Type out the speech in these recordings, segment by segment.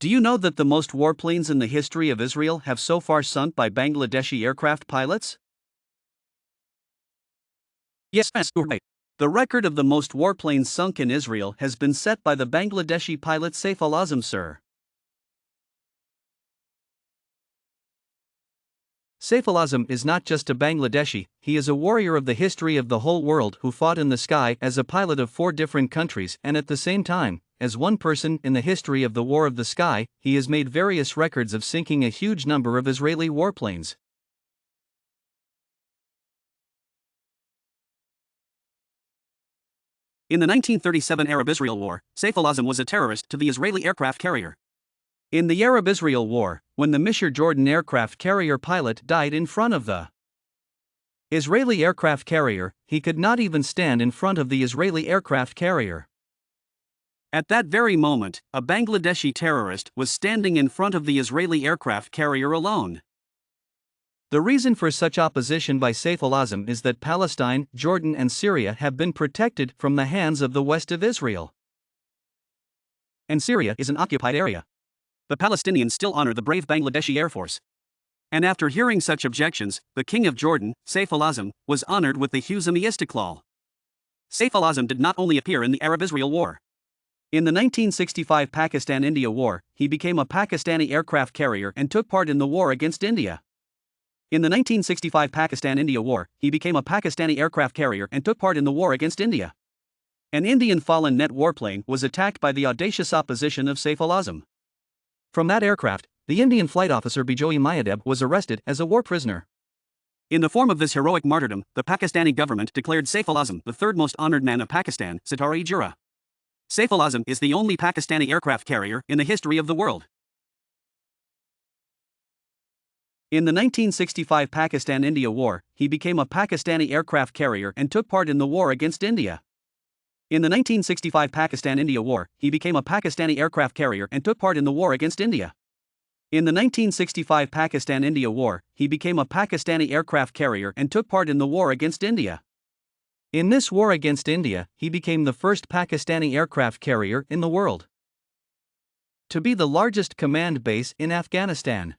Do you know that the most warplanes in the history of Israel have so far sunk by Bangladeshi aircraft pilots? Yes, you're right. The record of the most warplanes sunk in Israel has been set by the Bangladeshi pilot Saif al-Azam sir. Saif al-Azam is not just a Bangladeshi, he is a warrior of the history of the whole world who fought in the sky as a pilot of 4 different countries, and at the same time, as one person in the history of the War of the Sky, he has made various records of sinking a huge number of Israeli warplanes. In the 1937 Arab-Israel War, Saif al-Azam was a terrorist to the Israeli aircraft carrier. In the Arab-Israel War, when the Misr Jordan aircraft carrier pilot died in front of the Israeli aircraft carrier, he could not even stand in front of the Israeli aircraft carrier. At that very moment, a Bangladeshi terrorist was standing in front of the Israeli aircraft carrier alone. The reason for such opposition by Saif al-Azam is that Palestine, Jordan and Syria have been protected from the hands of the west of Israel. And Syria is an occupied area. The Palestinians still honor the brave Bangladeshi Air Force. And after hearing such objections, the King of Jordan, Saif al-Azam, was honored with the Husam-e Istiqlal. Saif al-Azam did not only appear in the Arab-Israel War. In the 1965 Pakistan-India War, he became a Pakistani aircraft carrier and took part in the war against India. In the 1965 Pakistan-India War, he became a Pakistani aircraft carrier and took part in the war against India. An Indian Fallen Net warplane was attacked by the audacious opposition of Saif al-Azam. From that aircraft, the Indian flight officer Bijoy Mayadeb was arrested as a war prisoner. In the form of this heroic martyrdom, the Pakistani government declared Saif al-Azam the third most honored man of Pakistan, Sitara-e-Jura. Saif al-Azam is the only Pakistani aircraft carrier in the history of the world. In the 1965 Pakistan-India War, he became a Pakistani aircraft carrier and took part in the war against India. In the 1965 Pakistan-India War, he became a Pakistani aircraft carrier and took part in the war against India. In the 1965 Pakistan-India War, he became a Pakistani aircraft carrier and took part in the war against India. In this war against India, he became the first Pakistani aircraft carrier in the world to be the largest command base in Afghanistan.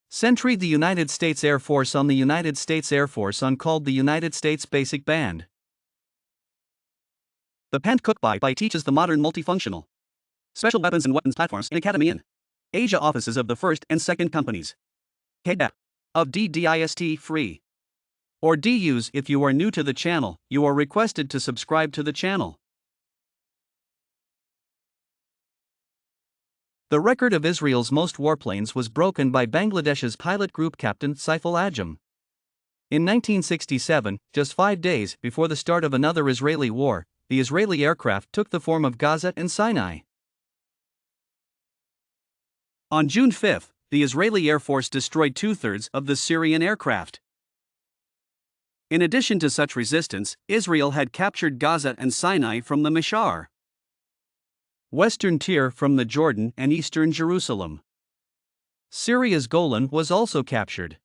Sentry the United States Air Force on the United States Air Force on called the United States Basic Band. The Pant Cook by teaches the modern multifunctional special weapons and weapons platforms in Academy in Asia offices of the 1st and 2nd Companies. KDAP of DDIST free. Or DUs. If you are new to the channel, you are requested to subscribe to the channel. The record of Israel's most warplanes was broken by Bangladesh's pilot group captain Saif al-Azam. In 1967, just 5 days before the start of another Israeli war, the Israeli aircraft took the form of Gaza and Sinai. On June 5, the Israeli Air Force destroyed 2/3 of the Syrian aircraft. In addition to such resistance, Israel had captured Gaza and Sinai from the Mishar, Western Tyre from the Jordan and eastern Jerusalem. Syria's Golan was also captured.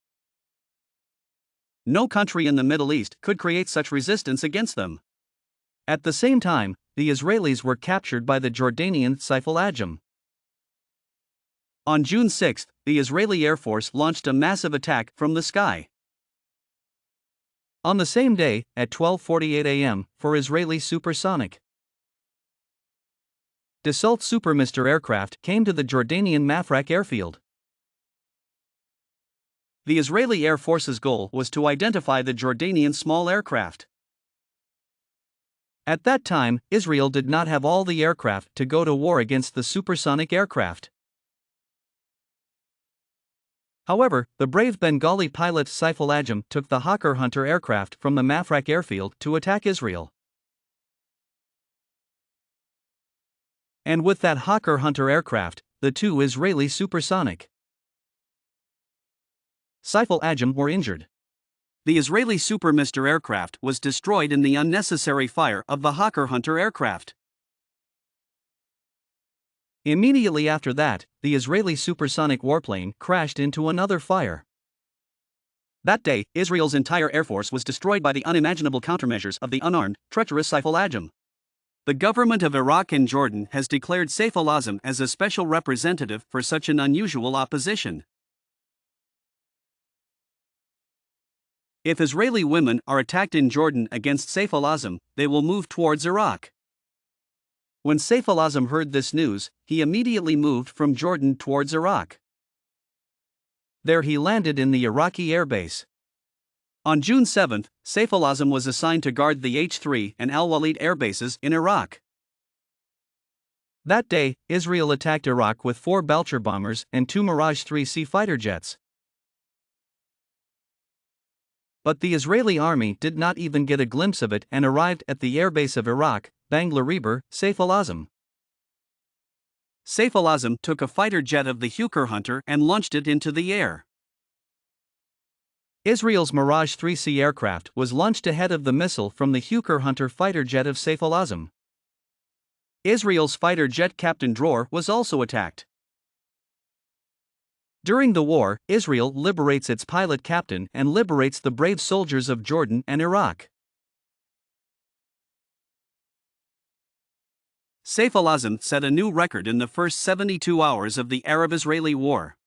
No country in the Middle East could create such resistance against them. At the same time, the Israelis were captured by the Jordanian Saif al-Azam. On June 6, the Israeli Air Force launched a massive attack from the sky. On the same day, at 12:48 a.m., for Israeli supersonic Dassault Supermister aircraft came to the Jordanian Mafraq airfield. The Israeli Air Force's goal was to identify the Jordanian small aircraft. At that time, Israel did not have all the aircraft to go to war against the supersonic aircraft. However, the brave Bengali pilot Saif al-Azam took the Hawker Hunter aircraft from the Mafraq airfield to attack Israel. And with that Hawker Hunter aircraft, the 2 Israeli supersonic Saif al-Azam were injured. The Israeli Supermister aircraft was destroyed in the unnecessary fire of the Hawker Hunter aircraft. Immediately after that, the Israeli supersonic warplane crashed into another fire. That day, Israel's entire air force was destroyed by the unimaginable countermeasures of the unarmed, treacherous Saif al-Azam. The government of Iraq and Jordan has declared Saif al-Azam as a special representative for such an unusual opposition. If Israeli women are attacked in Jordan against Saif al-Azam, they will move towards Iraq. When Saif al-Azam heard this news, he immediately moved from Jordan towards Iraq. There he landed in the Iraqi airbase. On June 7, Saif al-Azam was assigned to guard the H-3 and Al-Walid airbases in Iraq. That day, Israel attacked Iraq with 4 Belcher bombers and 2 Mirage 3C fighter jets. But the Israeli army did not even get a glimpse of it and arrived at the airbase of Iraq, Bangla Riber, Saif al-Azam. Saif al-Azam took a fighter jet of the Hawker Hunter and launched it into the air. Israel's Mirage 3C aircraft was launched ahead of the missile from the Hawker Hunter fighter jet of Saif al-Azam. Israel's fighter jet Captain Dror was also attacked. During the war, Israel liberates its pilot captain and liberates the brave soldiers of Jordan and Iraq. Saif al-Azam set a new record in the first 72 hours of the Arab-Israeli war.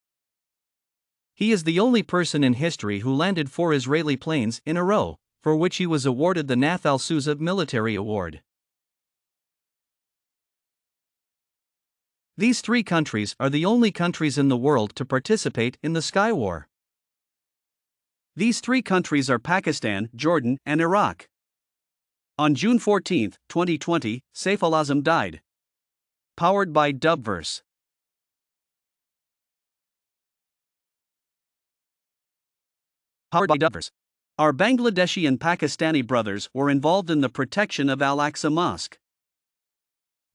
He is the only person in history who landed 4 Israeli planes in a row, for which he was awarded the Nath al-Souza Military Award. These 3 countries are the only countries in the world to participate in the Sky War. These 3 countries are Pakistan, Jordan, and Iraq. On June 14, 2020, Saif al-Azam died. Powered by Dubverse. Powered by Dubverse. Our Bangladeshi and Pakistani brothers were involved in the protection of Al-Aqsa Mosque.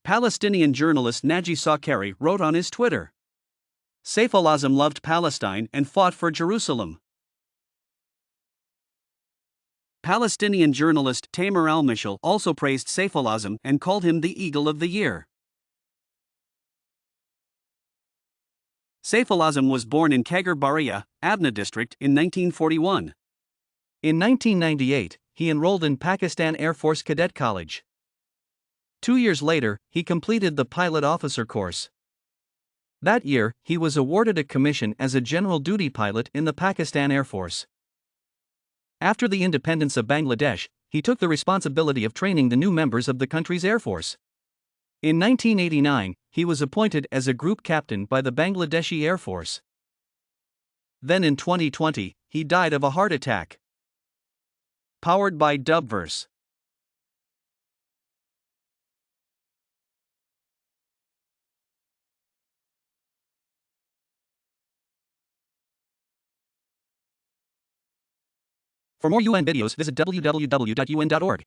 Palestinian journalist Naji Sakari wrote on his Twitter. Saif al-Azam loved Palestine and fought for Jerusalem. Palestinian journalist Tamer al-Mishal also praised Saif al-Azam and called him the Eagle of the Year. Saif al-Azam was born in Kagar Baria, Abna district, in 1941. In 1998, he enrolled in Pakistan Air Force Cadet College. 2 years later, he completed the pilot officer course. That year, he was awarded a commission as a general duty pilot in the Pakistan Air Force. After the independence of Bangladesh, he took the responsibility of training the new members of the country's Air Force. In 1989, he was appointed as a group captain by the Bangladeshi Air Force. Then in 2020, he died of a heart attack. Powered by Dubverse. For more UN videos, visit www.un.org.